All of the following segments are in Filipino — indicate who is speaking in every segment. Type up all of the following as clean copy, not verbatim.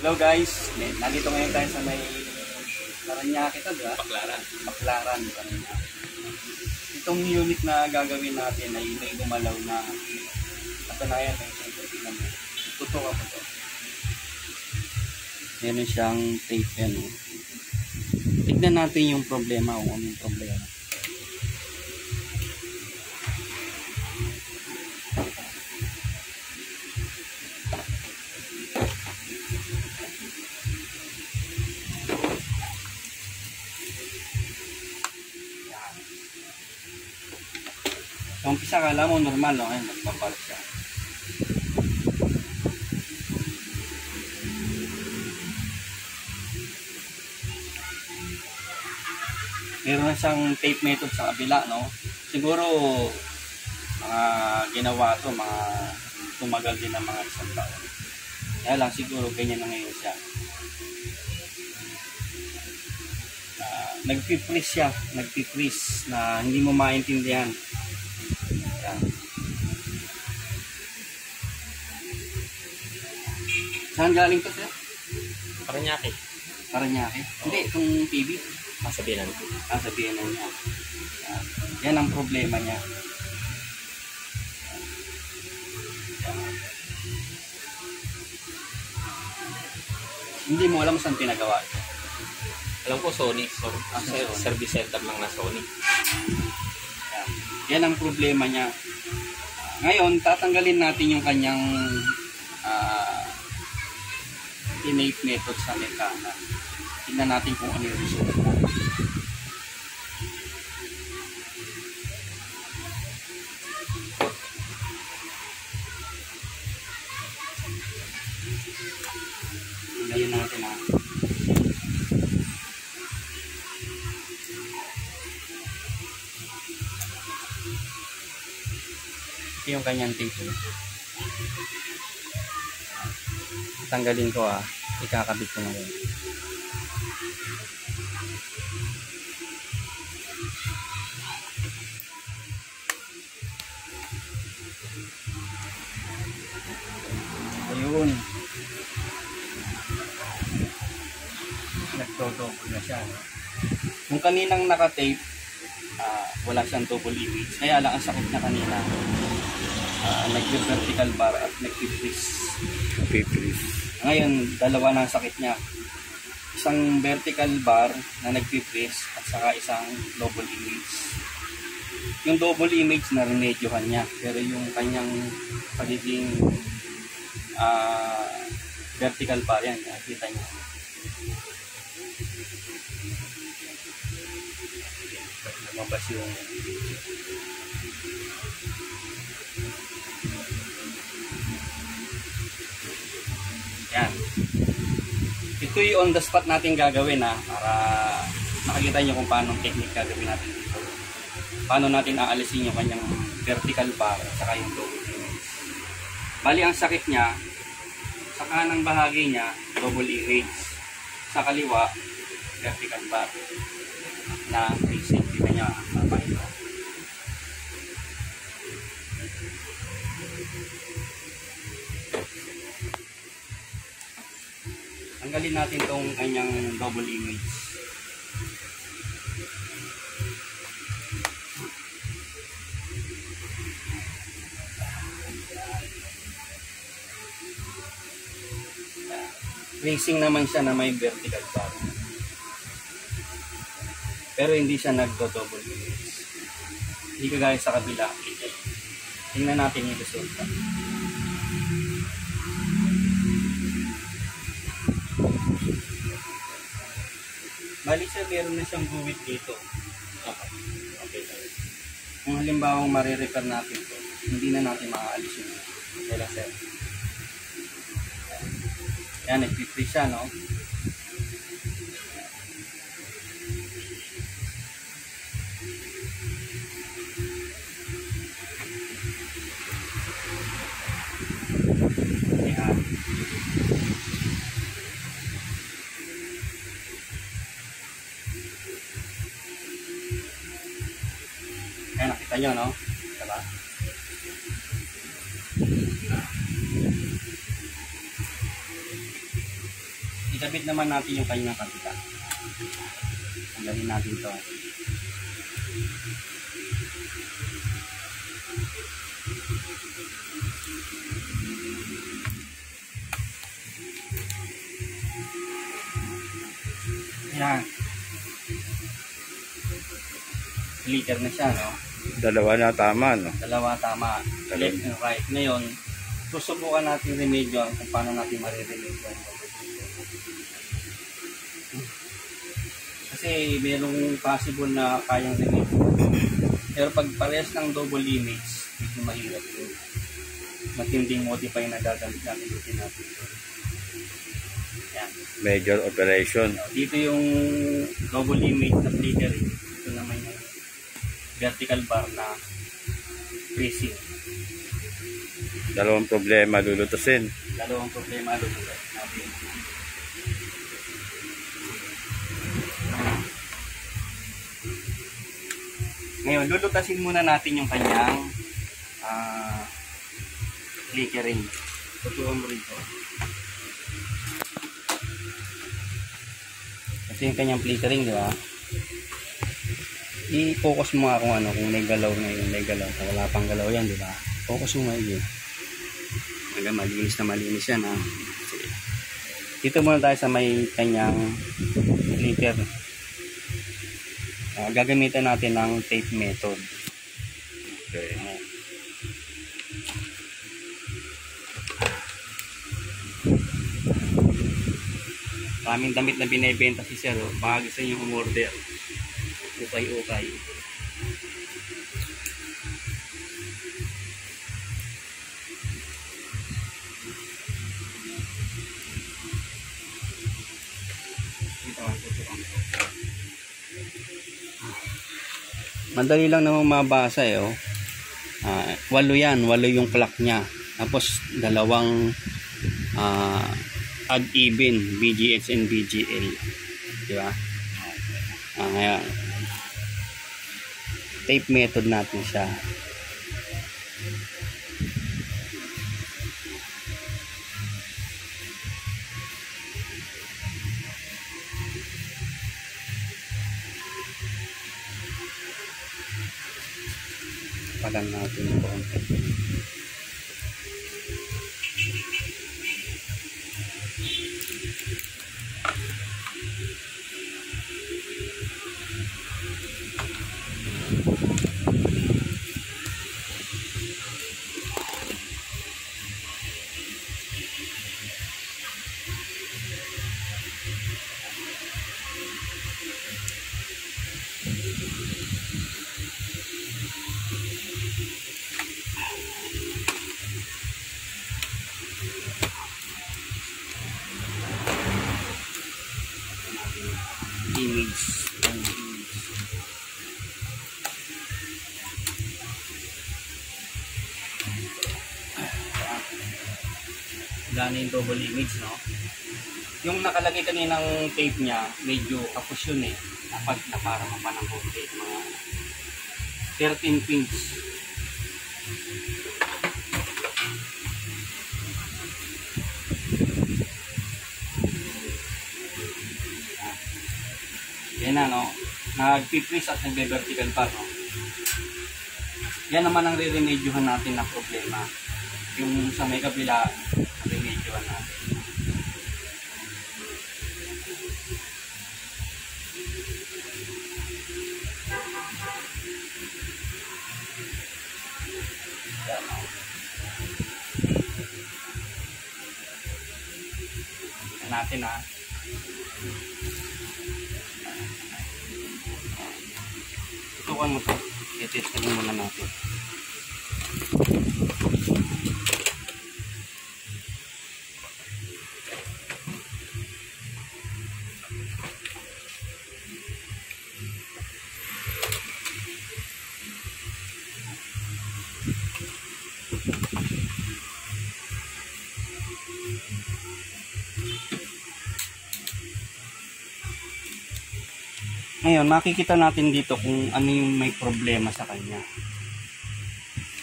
Speaker 1: Hello guys, nandito ngayon tayo sa may Paranaque ito, di ba? Baclaran, Paranaque. Itong unit na gagawin natin ay may gumalaw na katunayan ng siyempre naman. Tutok ako to. Meron siyang tape yan. Tignan natin yung problema kung anong problema. Sa umpisa kala mo normal, no? Ayun, nagpapalit siya. Meron na siyang tape method sa kabila, no? Siguro mga ginawa to, mga tumagal din ng mga isang taon. Kaya lang siguro ganyan na ngayon siya. Nagpi-freeze siya, nagpi-freeze na hindi mo maintindihan. Yan. Saan galing to, sir?
Speaker 2: Paranaque.
Speaker 1: Paranaque? Hindi, itong TV.
Speaker 2: Sabihan ko.
Speaker 1: Sabihan na niya. Yan. Yan ang problema niya. Yan. Hindi mo alam saan pinagawa ito.
Speaker 2: Alam ko Sony. Service center lang na Sony.
Speaker 1: Yan ang problema niya. Ngayon, tatanggalin natin yung kanyang innate method sa mekana. Tingnan natin kung ano yung result. Tingnan natin ha. Ito yung kanyang tape. Tanggalin ko ikakabit ko ngayon. Ayun. Nagtodouble na siya. Kung kaninang nakatape, wala siyang double image. Kaya lang ang sakit na kanina. Nag-vertical bar at nag-freeze. Ngayon, dalawa na ang sakit niya. Isang vertical bar na nag-freeze at saka isang double image. Yung double image na remedyohan niya. Pero yung kanyang pagiging vertical bar yan. Nakita niyo. Lumabas yung yan. Ito yung on the spot natin gagawin para makikita nyo kung paano technique gagawin natin dito. Paano natin aalisin yung kanyang vertical bar at saka yung double image. Bali ang sakit niya sa kanang bahagi niya double image, sa kaliwa vertical bar na facing. Kita nyo ito. Tanggalin natin itong kanyang double image. Racing naman siya na may vertical bar. Pero hindi siya nagdo-double image. Hindi kagaya sa kabila. Tingnan natin yung resulta. Bali siya, meron na siyang guwit dito. Okay. Kung halimbawa marirepair natin ito, hindi na natin maaalis yun. Okay lang, sir. Yan, nag-freeze siya, no? Yan. Kaya nakita nyo, no? Diba? ikabit naman natin yung kanyang kabila. Tanggalin natin ito. Yan. Liter na siya, no?
Speaker 3: Dalawa na tama, no?
Speaker 1: Dalawa tama.
Speaker 3: Dalawa.
Speaker 1: Left and right. Ngayon, susubukan natin remedyo kung paano natin mariremedyo. Kasi merong possible na kayang remedyo. Pero pag parehas ng double image, medyo mahirap yun. Matinding modify na gagamit natin natin. Yan.
Speaker 3: Major operation.
Speaker 1: Dito yung double image na flickering. Ito naman yung vertical bar na freezing.
Speaker 3: Dalawang problema lulutusin.
Speaker 1: Dalawang problema lulutusin natin. Ngayon, lulutasin muna natin yung kanyang flickering. Tutuan mo rin ito. Ito yung kanyang flickering, di ba? I-focus mo nga kung ano, kung may galaw na yun, may galaw. Kung wala pang galaw yan, di ba? Focus mo nga yun. Hanggang malinis yan, ha? Sige. Dito muna tayo sa may kanyang flicker. Gagamitan natin ng tape method.
Speaker 3: Okay.
Speaker 1: Kaming damit na binibenta si Sir, baka gusto nyo umorder. Ukay-ukay. Madali lang namang mabasa eh, oh. 8 yan, 8 yung clock niya. Tapos dalawang odd even, BGH and BGL. Di ba? Ngayon, tape method natin siya. Pagan natin yung konti. Image. Gana yung double image, no? Yung nakalagay kaninang tape niya, medyo kapos yun eh. Dapat na para mapanang konti. Mga 13 pins. Yan na, no? Nag-freeze at nagbe-vertical pa, no? Yan naman ang re-remedyohan natin na problema. Yung sa may kabila, re-remedyohan natin. Yan, no? Yan natin, ha? Tutukan mo to. I-testingin muna natin. Ngayon, makikita natin dito kung ano yung may problema sa kanya.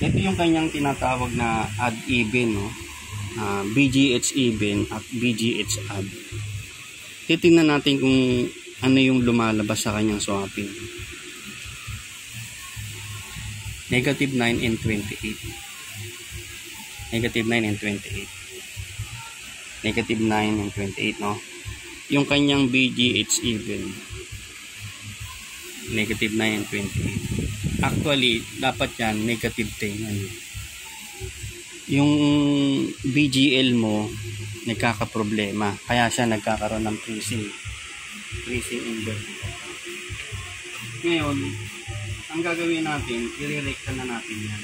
Speaker 1: Ito yung kanyang tinatawag na odd even, no? BGH even at BGH odd. titingnan natin kung ano yung lumalabas sa kanyang swapping. Negative 9 and 28. Negative 9 and 28. Negative 9 and 28, no? Yung kanyang BGH even. Negative 9 and 28. Actually, dapat yan, negative 10. Ano? Yung BGL mo, nagkakaproblema. Kaya siya nagkakaroon ng freezing. Freezing inverter. Ngayon, ang gagawin natin, i-recta na natin yan.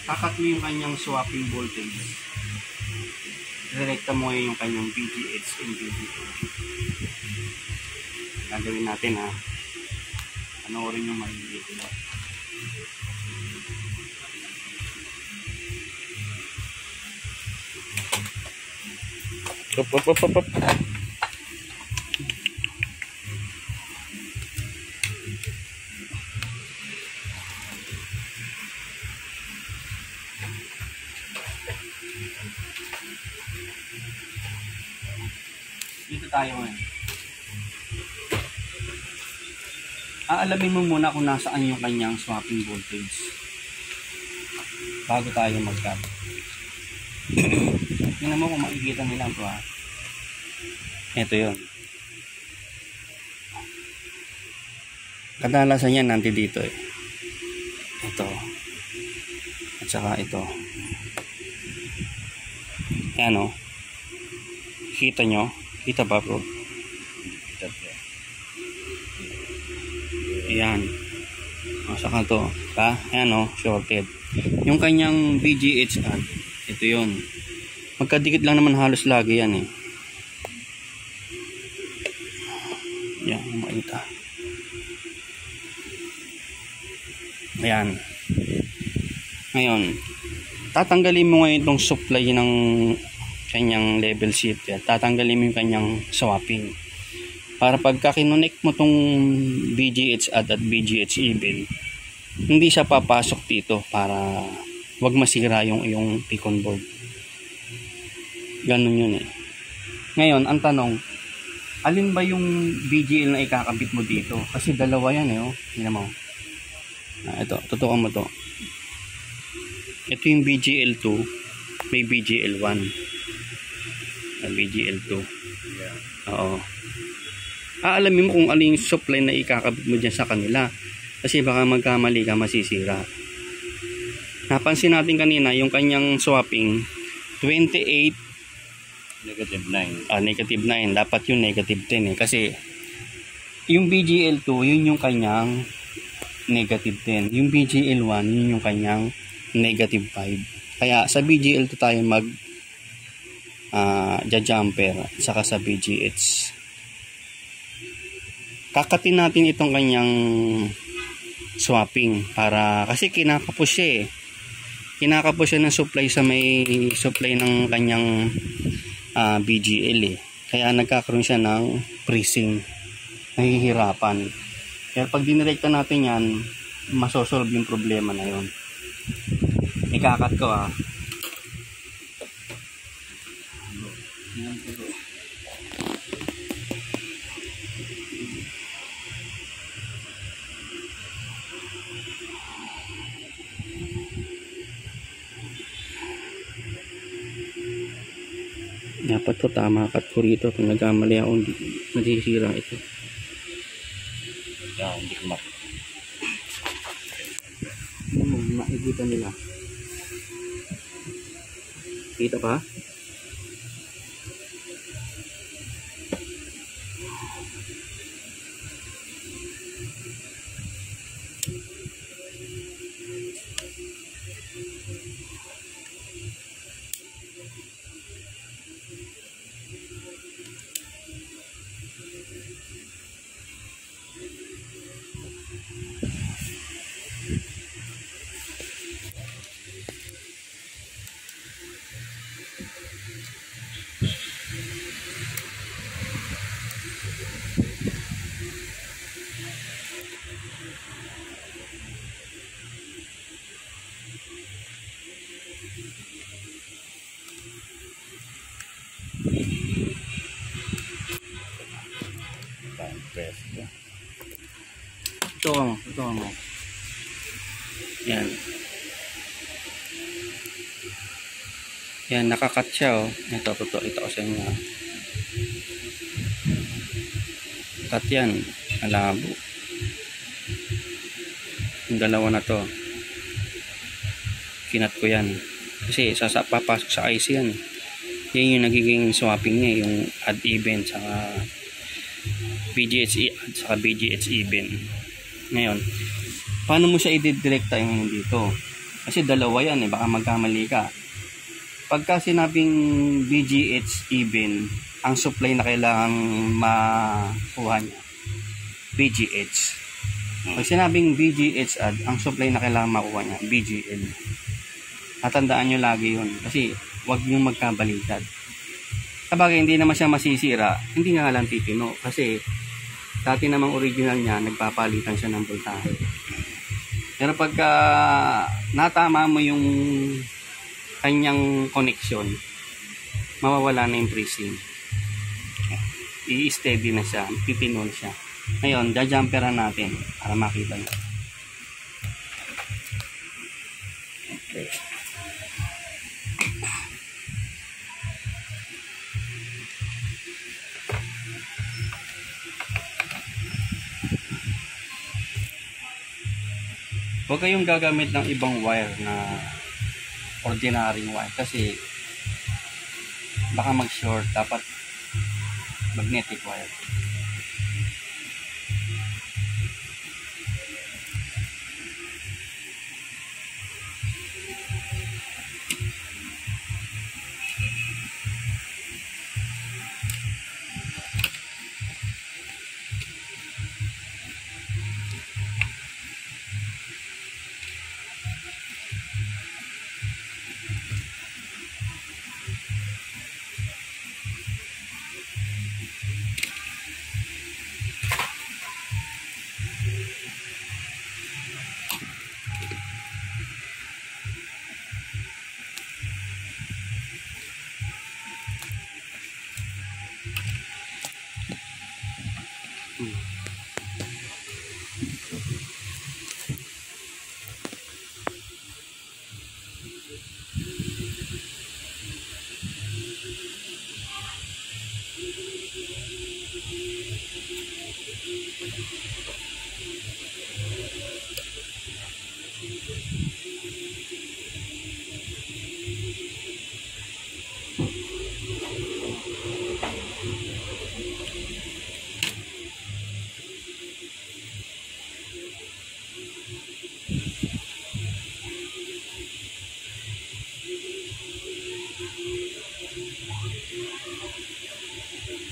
Speaker 1: Kakat mo yung kanyang swapping voltage. I-recta mo yung kanyang VGH and VGO. Gagawin natin ha. Panoorin yung maliliit.
Speaker 3: Up.
Speaker 1: Dito tayo ngayon. Aalamin mo muna kung nasaan yung kanyang swapping voltage bago tayo mag-cut. Tingnan mo kung makikita nila ito ha. Ito yun. Kadalasan yan nanti dito eh. Ito. At saka ito. Ayan o. Kita nyo? Kita ba bro? Ayan. O, saka to. Ayan o. Shorted. Yung kanyang VGH ad. Ito yun. Magkadikit lang naman halos lagi yan eh. Yan. Makita. Ayan. Ngayon. Tatanggalin mo ngayon itong supply ng kanyang level shifter. Tatanggalin mo yung kanyang swapping. Para pagka kinonect mo tong VGH add at VGH even, hindi siya papasok dito para wag masira yung iyong Picon board. Ganun yun eh. Ngayon, ang tanong, alin ba yung VGL na ikakabit mo dito? Kasi dalawa yan eh. Oh. Tingnan mo. Ito, tutukan mo to. Ito yung BGL2, may BGL1. BGL2.
Speaker 3: Yeah.
Speaker 1: Oo. Aalamin mo kung alin yung supply na ikakabit mo dyan sa kanila. Kasi baka magkamali ka, masisira. Napansin natin kanina, yung kanyang swapping, 28,
Speaker 3: Negative 9.
Speaker 1: negative 9. Dapat yung negative 10 eh. Kasi, yung BGL2, yun yung kanyang negative 10. Yung BGL1, yun yung kanyang negative 5. Kaya, sa BGL2 tayo mag jumper saka sa BGH. Kakatin natin itong kanyang swapping para kasi kinakapos siya eh. Kinakapos siya ng supply sa may supply ng kanyang BGL eh. Kaya nagkakaroon siya ng freezing. Nahihirapan. Kaya pag dinirekta natin yan, masosolve yung problema na yun. Ikakat ko ha. Dapat to tama cut ko rito. Kung nagkamali ako, masisira ito.
Speaker 3: Yan, hindi ko
Speaker 1: Makikita nila. Kita pa?
Speaker 3: Presto.
Speaker 1: Ito mo. Yan. Yan, nakakat siya, oh. Ito ko sa inyo. Cut yan. Malabo. Yung dalawa na to. Kinat ko yan. Kasi papasok sa IC yan. Yan yung nagiging swapping niya. Yung add even saka BGH add saka BGH even. Ngayon, paano mo siya i-directa yung dito? Kasi dalawa yan eh. Baka magkamali ka. Pagka sinabing BGH even, ang supply na kailangan makuha niya, BGH. Pag sinabing BGH add, ang supply na kailangan makuha niya, BGL. Natandaan nyo lagi yun. Kasi huwag nyo magkabaliktad. Sabagay, hindi naman siya masisira. Hindi nga lang titino. Kasi dati namang original niya, nagpapalitan siya ng voltahe. Pero pagka natama mo yung kanyang connection, mawawala na yung freezing. I-steady na siya, pipinol siya. Ngayon, jumperan natin para makita nyo. Okay. Huwag kayong gagamit ng ibang wire na ordinary wire kasi baka mag-short. Dapat magnetic wire.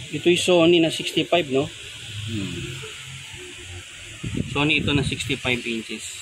Speaker 1: Ito'y Sony na 65, no? Sony ito na 65 inches.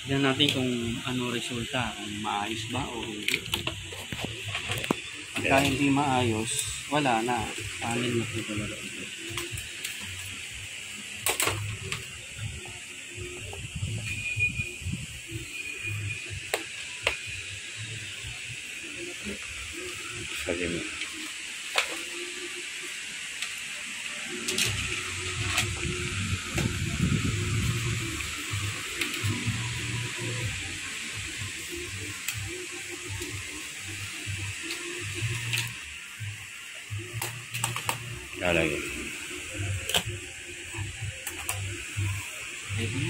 Speaker 1: Tignan natin kung ano resulta, kung maayos ba o hindi. Pagka hindi maayos, wala na. Panel na po talaga.
Speaker 3: Sige mo. Lalagay.
Speaker 1: Ready?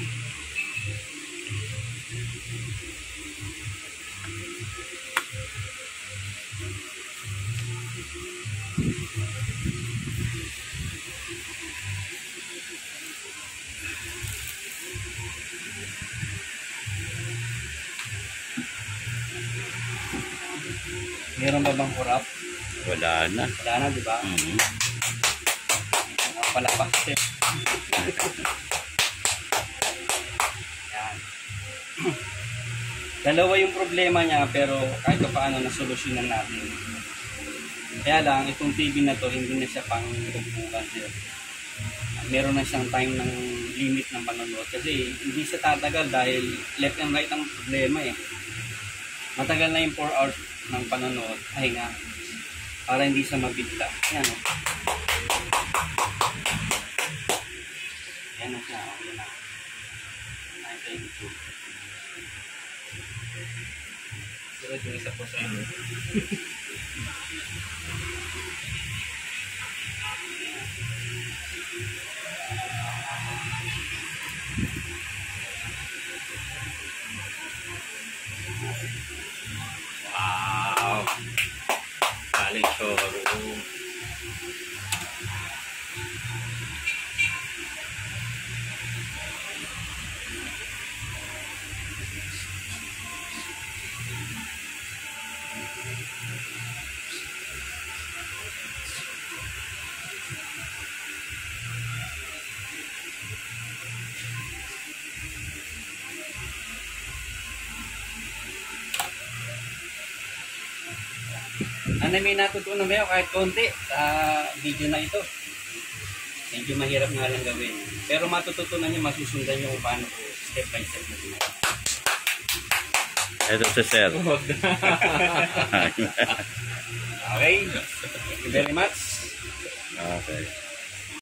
Speaker 1: Meron ba bang kurap?
Speaker 3: Wala na.
Speaker 1: Wala na, di ba? Palapas step. Yan. Dalawa yung problema niya pero kahit pa paano nasolusyonan natin. Kaya lang, itong TV na to hindi na siya pang bugbugan sir. Meron na siyang time ng limit ng panonood kasi hindi siya tatagal dahil left and right ang problema eh. Matagal na yung 4 hours ng panonood. Ay nga. Para hindi siya mabigla. Yan o. Yan na siya. Yan na. Ay, thank you.
Speaker 2: Sunod yung isa po sa inyo. Wow! Galing showroom.
Speaker 1: Ano may natutunan ba kahit konti sa video na ito? Medyo mahirap nga lang gawin. Pero matututunan nyo, masusundan nyo kung paano po step by step na ginagawa.
Speaker 3: Ito si sir.
Speaker 1: Okay? Thank you very much.
Speaker 3: Okay.